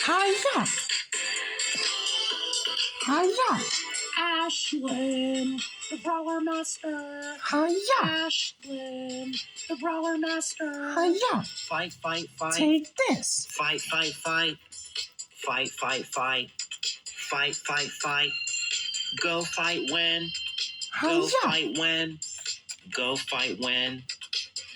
Hiya! Hiya! Ashlin, the brawler master. Hiya! Ashlin, the brawler master. Hiya! Fight, fight, fight. Take this! Fight, fight, fight. Fight, fight, fight. Fight, fight, fight. Go fight, win. Go Hiya! fight, win. Go fight, win.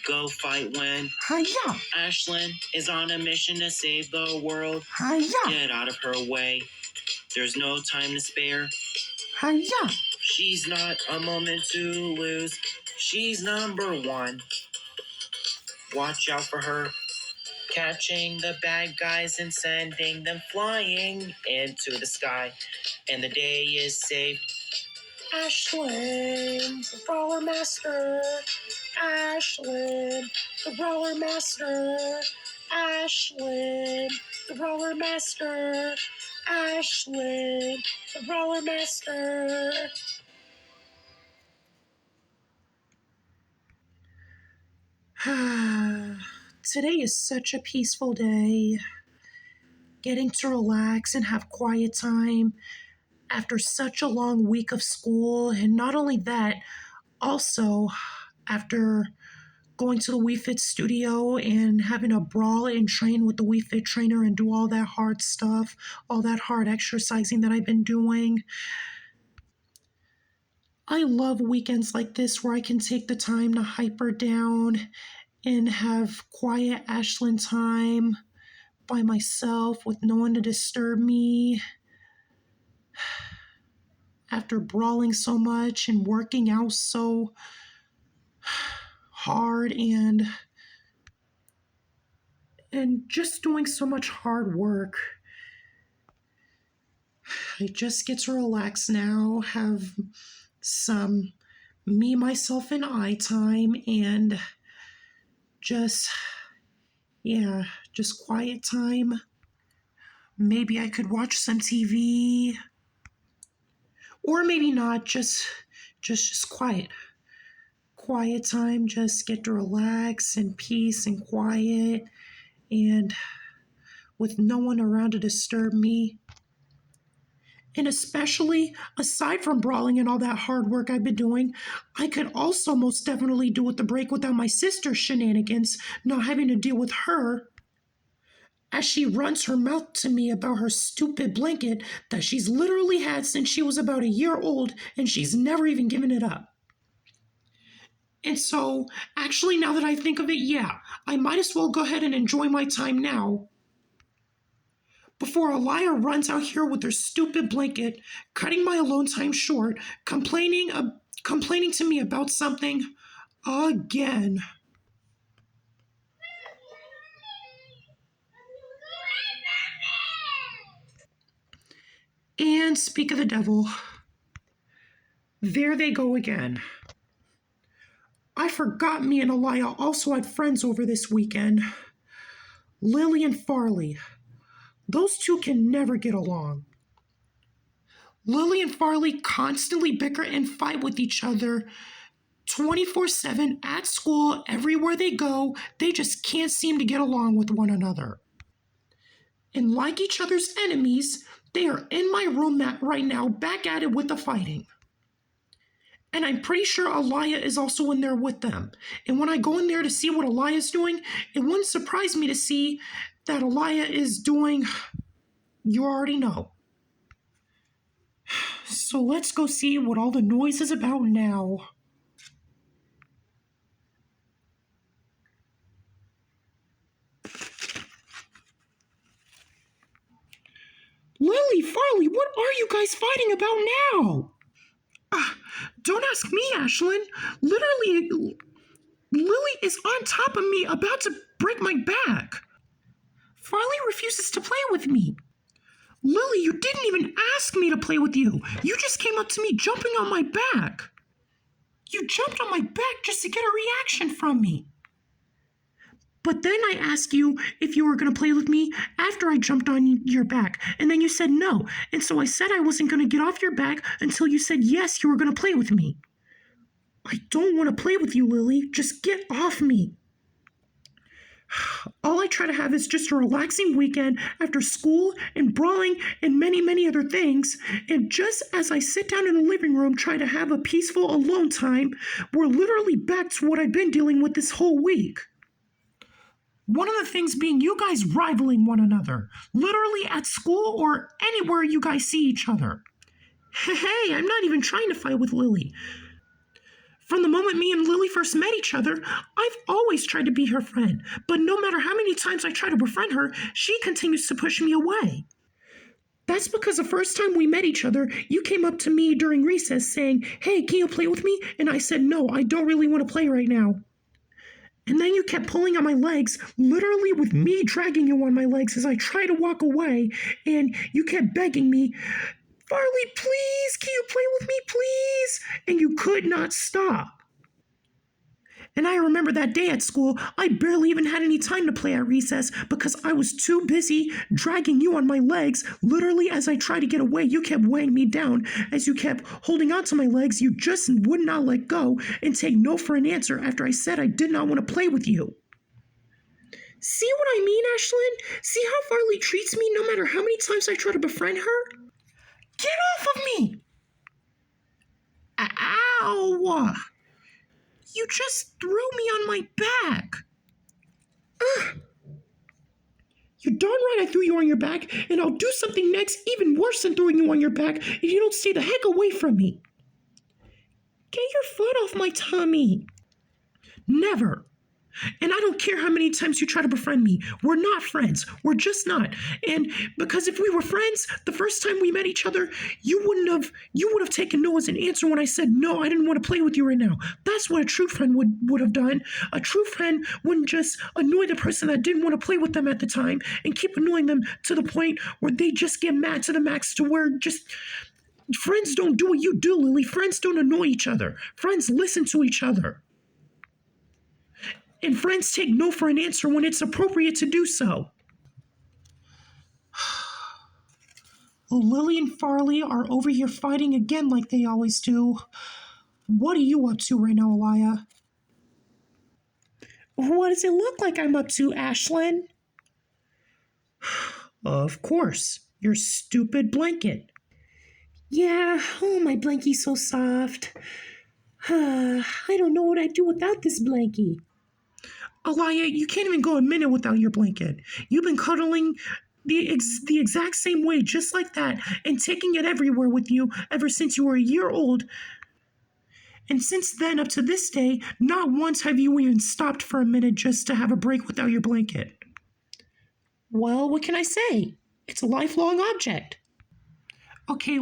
Go fight, win. Hiya! Ashlin is on a mission to save the world. Hiya! Get out of her way. There's no time to spare. Hiya! She's not a moment to lose. She's number one. Watch out for her. Catching the bad guys and sending them flying into the sky. And the day is saved. Ashlin, the brawler master. Ashlin, the brawler master. Ashlin, the brawler master. Ashlin, the brawler master. Today is such a peaceful day. Getting to relax and have quiet time after such a long week of school. And not only that, also after going to the WeFit studio and having a brawl and train with the WeFit trainer and do all that hard stuff, all that hard exercising that I've been doing. I love weekends like this where I can take the time to hyper down and have quiet Ashlin time by myself with no one to disturb me. After brawling so much and working out so hard and just doing so much hard work, I just get to relax now, have some me, myself, and I time, and just quiet time. Maybe I could watch some TV, or maybe not, just quiet time, just get to relax in peace and quiet, and with no one around to disturb me. And especially, aside from brawling and all that hard work I've been doing, I could also most definitely do with the break without my sister's shenanigans, not having to deal with her as she runs her mouth to me about her stupid blanket that she's literally had since she was about a year old and she's never even given it up. And so, actually, now that I think of it, yeah, I might as well go ahead and enjoy my time now before Eliah runs out here with her stupid blanket, cutting my alone time short, complaining to me about something again. And speak of the devil, there they go again. I forgot me and Eliah also had friends over this weekend. Lily and Farley. Those two can never get along. Lily and Farley constantly bicker and fight with each other 24/7 at school, everywhere they go. They just can't seem to get along with one another. And like each other's enemies, they are in my room right now, back at it with the fighting. And I'm pretty sure Eliah is also in there with them. And when I go in there to see what Eliah is doing, it wouldn't surprise me to see that Eliah is doing, you already know. So let's go see what all the noise is about now. Lily, Farley, what are you guys fighting about now? Don't ask me, Ashlin. Literally, Lily is on top of me, about to break my back. Farley refuses to play with me. Lily, you didn't even ask me to play with you. You just came up to me jumping on my back. You jumped on my back just to get a reaction from me. But then I asked you if you were going to play with me after I jumped on your back, and then you said no. And so I said I wasn't going to get off your back until you said yes, you were going to play with me. I don't want to play with you, Lily. Just get off me. All I try to have is just a relaxing weekend after school and brawling and many, many other things. And just as I sit down in the living room trying to have a peaceful alone time, we're literally back to what I've been dealing with this whole week. One of the things being you guys rivaling one another, literally at school or anywhere you guys see each other. Hey, I'm not even trying to fight with Lily. From the moment me and Lily first met each other, I've always tried to be her friend, but no matter how many times I try to befriend her, she continues to push me away. That's because the first time we met each other, you came up to me during recess saying, "Hey, can you play with me?" And I said, "No, I don't really want to play right now." And then you kept pulling on my legs, literally with me dragging you on my legs as I tried to walk away, and you kept begging me, "Farley, please, can you play with me, please?" And you could not stop. And I remember that day at school, I barely even had any time to play at recess because I was too busy dragging you on my legs. Literally, as I tried to get away, you kept weighing me down. As you kept holding onto my legs, you just would not let go and take no for an answer after I said I did not want to play with you. See what I mean, Ashlin? See how Farley treats me no matter how many times I try to befriend her? Get off of me! Ow! You just threw me on my back. Ugh. You're darn right I threw you on your back, and I'll do something next even worse than throwing you on your back if you don't stay the heck away from me. Get your foot off my tummy. Never. And I don't care how many times you try to befriend me. We're not friends. We're just not. And because if we were friends, the first time we met each other, you would have taken no as an answer when I said, "No, I didn't want to play with you right now." That's what a true friend would have done. A true friend wouldn't just annoy the person that didn't want to play with them at the time and keep annoying them to the point where they just get mad to the max to where just friends don't do what you do, Lily. Friends don't annoy each other. Friends listen to each other. And friends take no for an answer when it's appropriate to do so. Lily and Farley are over here fighting again like they always do. What are you up to right now, Eliah? What does it look like I'm up to, Ashlin? Of course, your stupid blanket. Yeah, oh, my blankie's so soft. I don't know what I'd do without this blankie. Eliah, you can't even go a minute without your blanket. You've been cuddling the exact same way, just like that, and taking it everywhere with you ever since you were a year old. And since then, up to this day, not once have you even stopped for a minute just to have a break without your blanket. Well, what can I say? It's a lifelong object. Okay,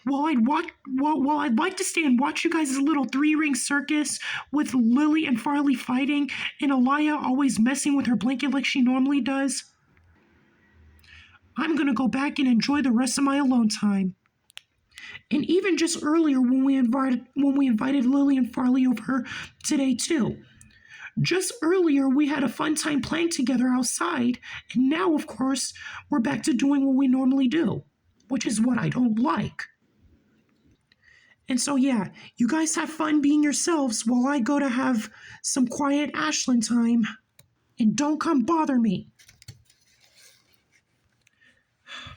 I'd like to stay and watch you guys' little three-ring circus with Lily and Farley fighting and Eliah always messing with her blanket like she normally does. I'm gonna go back and enjoy the rest of my alone time. And even just earlier when we invited Lily and Farley over today too. Just earlier we had a fun time playing together outside, and now of course we're back to doing what we normally do, which is what I don't like. And so, yeah, you guys have fun being yourselves while I go to have some quiet Ashlin time. And don't come bother me.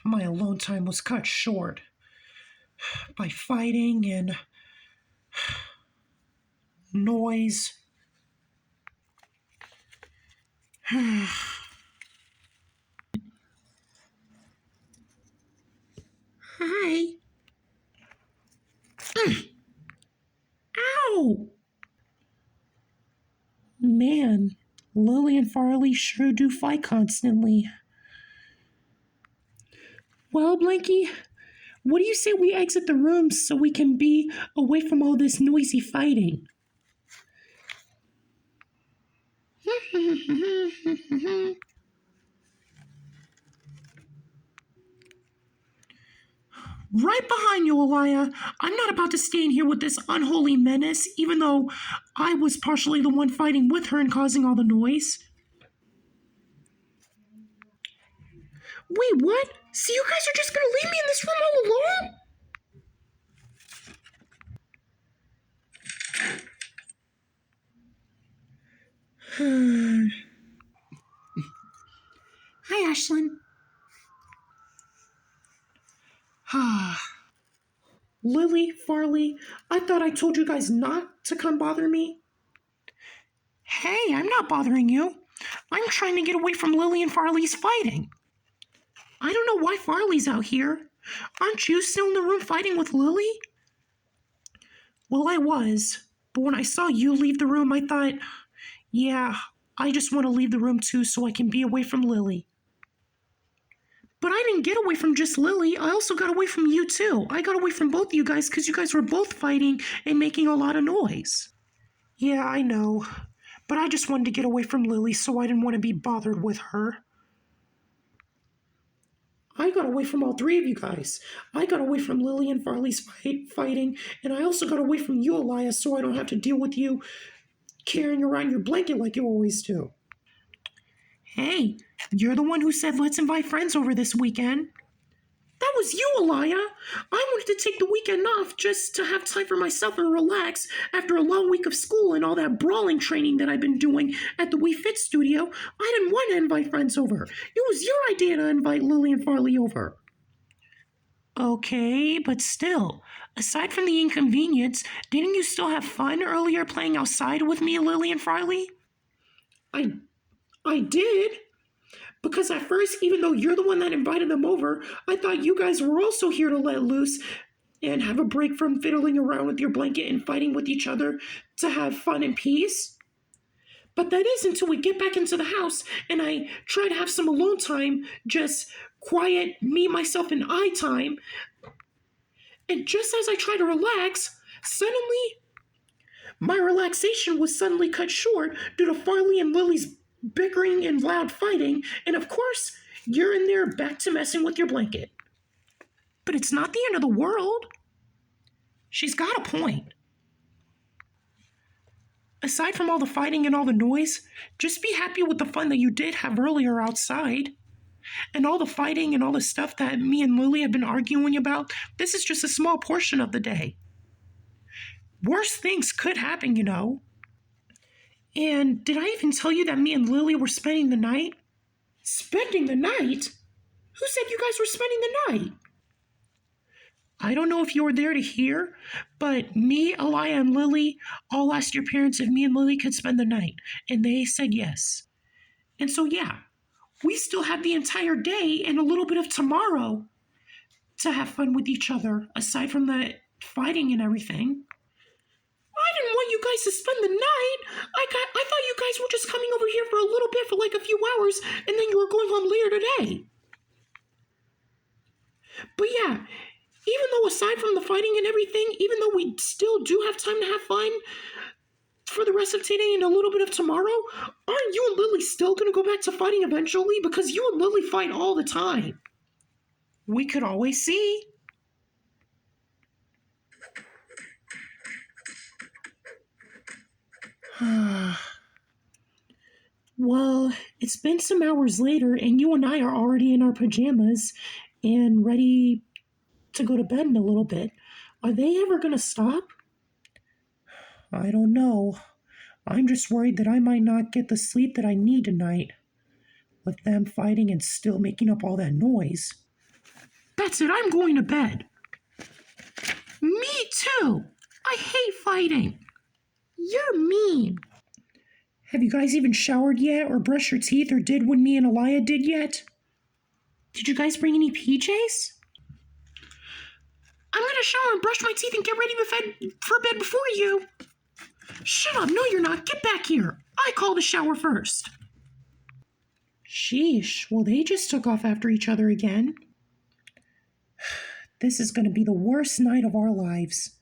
My alone time was cut short by fighting and noise. Hi. Ow! Man, Lily and Farley sure do fight constantly. Well, Blanky, what do you say we exit the room so we can be away from all this noisy fighting? Right behind you, Eliah. I'm not about to stay in here with this unholy menace, even though I was partially the one fighting with her and causing all the noise. Wait, what? So you guys are just gonna leave me in this room all alone? Hi, Ashlin. Lily, Farley, I thought I told you guys not to come bother me. Hey, I'm not bothering you. I'm trying to get away from Lily and Farley's fighting. I don't know why Farley's out here. Aren't you still in the room fighting with Lily? Well, I was, but when I saw you leave the room, I thought, yeah, I just want to leave the room too so I can be away from Lily. But I didn't get away from just Lily. I also got away from you too. I got away from both of you guys because you guys were both fighting and making a lot of noise. Yeah, I know. But I just wanted to get away from Lily so I didn't want to be bothered with her. I got away from all three of you guys. I got away from Lily and Farley's fighting, and I also got away from you, Eliah, so I don't have to deal with you carrying around your blanket like you always do. Hey, you're the one who said let's invite friends over this weekend. That was you, Eliah. I wanted to take the weekend off just to have time for myself and relax after a long week of school and all that brawling training that I've been doing at the We Fit studio. I didn't want to invite friends over. It was your idea to invite Lily and Farley over. Okay, but still, aside from the inconvenience, didn't you still have fun earlier playing outside with me, Lily and Farley? I did. Because at first, even though you're the one that invited them over, I thought you guys were also here to let loose and have a break from fiddling around with your blanket and fighting with each other to have fun and peace. But that is until we get back into the house and I try to have some alone time, just quiet me, myself, and I time. And just as I try to relax, suddenly my relaxation was suddenly cut short due to Farley and Lily's bickering and loud fighting, and of course, you're in there back to messing with your blanket. But it's not the end of the world. She's got a point. Aside from all the fighting and all the noise, just be happy with the fun that you did have earlier outside. And all the fighting and all the stuff that me and Lily have been arguing about, this is just a small portion of the day. Worse things could happen, you know. And did I even tell you that me and Lily were spending the night? Spending the night? Who said you guys were spending the night? I don't know if you were there to hear, but me, Eliah, and Lily all asked your parents if me and Lily could spend the night, and they said yes. And so, yeah, we still have the entire day and a little bit of tomorrow to have fun with each other, aside from the fighting and everything. I didn't want you guys to spend the night. I thought you guys were just coming over here for a little bit for like a few hours, and then you were going home later today. But yeah, even though aside from the fighting and everything, even though we still do have time to have fun for the rest of today and a little bit of tomorrow, aren't you and Lily still going to go back to fighting eventually? Because you and Lily fight all the time. We could always see. Well, it's been some hours later, and you and I are already in our pajamas and ready to go to bed in a little bit. Are they ever going to stop? I don't know. I'm just worried that I might not get the sleep that I need tonight, with them fighting and still making up all that noise. That's it, I'm going to bed. Me too. I hate fighting. You're mean. Have you guys even showered yet or brushed your teeth or did what me and Eliah did yet? Did you guys bring any PJs? I'm gonna shower and brush my teeth and get ready for bed before you. Shut up, no you're not. Get back here. I called the shower first. Sheesh, well they just took off after each other again. This is gonna be the worst night of our lives.